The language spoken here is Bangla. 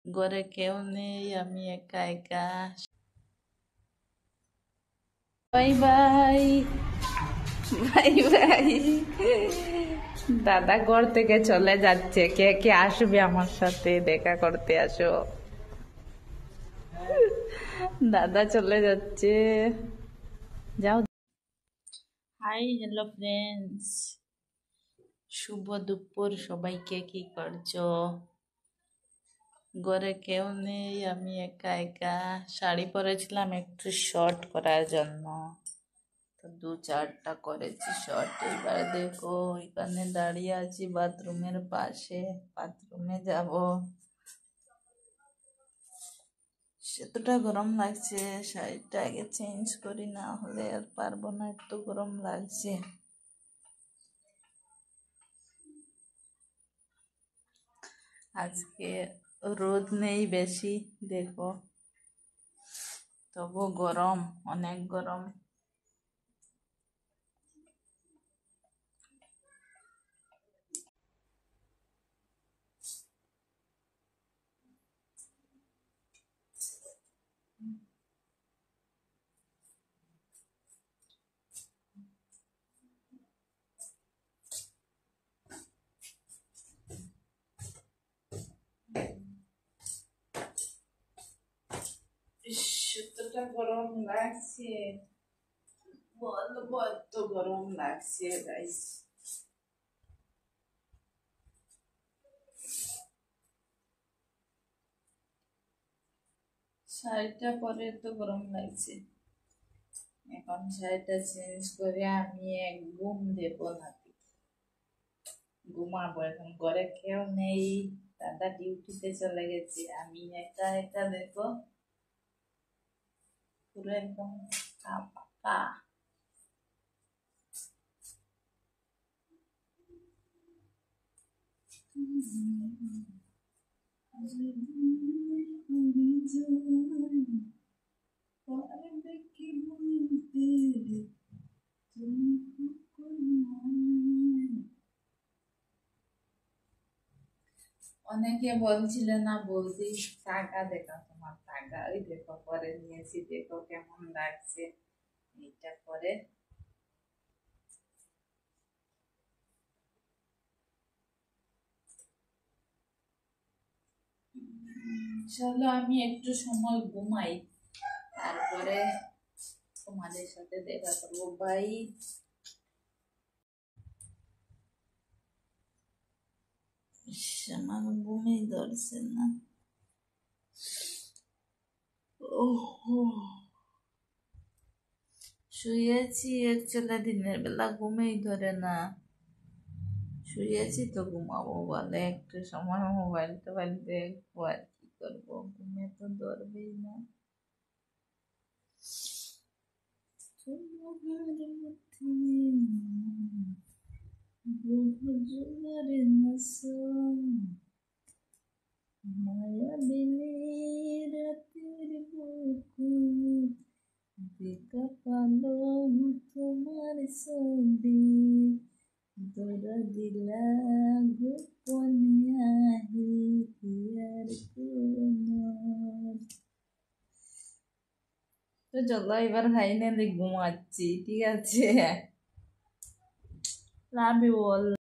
ঘরে কেউ নেই, আমি একা একা। Bye bye, bye bye. দাদা ঘর থেকে চলে যাচ্ছে, কে কে আসবে আমার সাথে দেখা করতে? আসো, দাদা চলে যাচ্ছে, যাও। হাই, হ্যালো ফ্রেন্ডস, শুভ দুপুর সবাইকে। কি করছো? ঘরে কেউ নেই, আমি একা একা। শাড়ি পরেছিলাম একটু শর্ট করার জন্য, তো 2-4টা করেছি শর্ট। এবার দেখো, এখানে দাঁড়িয়ে আছি বাথরুমের পাশে, বাথরুমে যাব। এতটা গরম লাগছে, শাড়িটা আগে চেঞ্জ করি, না হলে আর পারবো না, এত গরম লাগছে। আজকে রোদ নেই বেশি, দেখো, তবু গরম, অনেক গরম। ইস, এতটা গরম লাগছে, বলবো এত গরম লাগছে গাইস। শাড়িটা পরে এত গরম লাগছে, এখন শাড়িটা চেঞ্জ করে আমি এক ঘুম দেবো নাকি, ঘুমাবো। এখন ঘরে কেউ নেই, দাদা ডিউটিতে চলে গেছে, আমি একা একা, দেখো, পুরো একদম ফাঁকা। অনেকে বলছিল না, বলছি টাকা দেখা, তোমার টাকা, ওই দেখো পরে নিয়েছি, দেখো কেমন লাগছে এটা পরে। চলো আমি একটু সময় ঘুমাই, তারপরে তোমাদের সাথে দেখা করবো। বাই। আমার ঘুমেই ধরছে না। ওহো, শুয়েছি, একচুয়ালি দিনের বেলা ঘুমেই ধরে না, শুয়েছি তো ঘুমাবো বলে, একটু সময় মোবাইল টোবাইল দেখবো, আর কি করবো, ঘুমে তো ধরবেই না। মায়া দিলে রাতের বুকুট, দেখা পালো তোমার ছবি, তোরা দিলা গোপনে আহি, হিয়ার কোমর। তো চলো এবার ফাইনালি ঘুমাচ্ছি, ঠিক আছে? Love you all.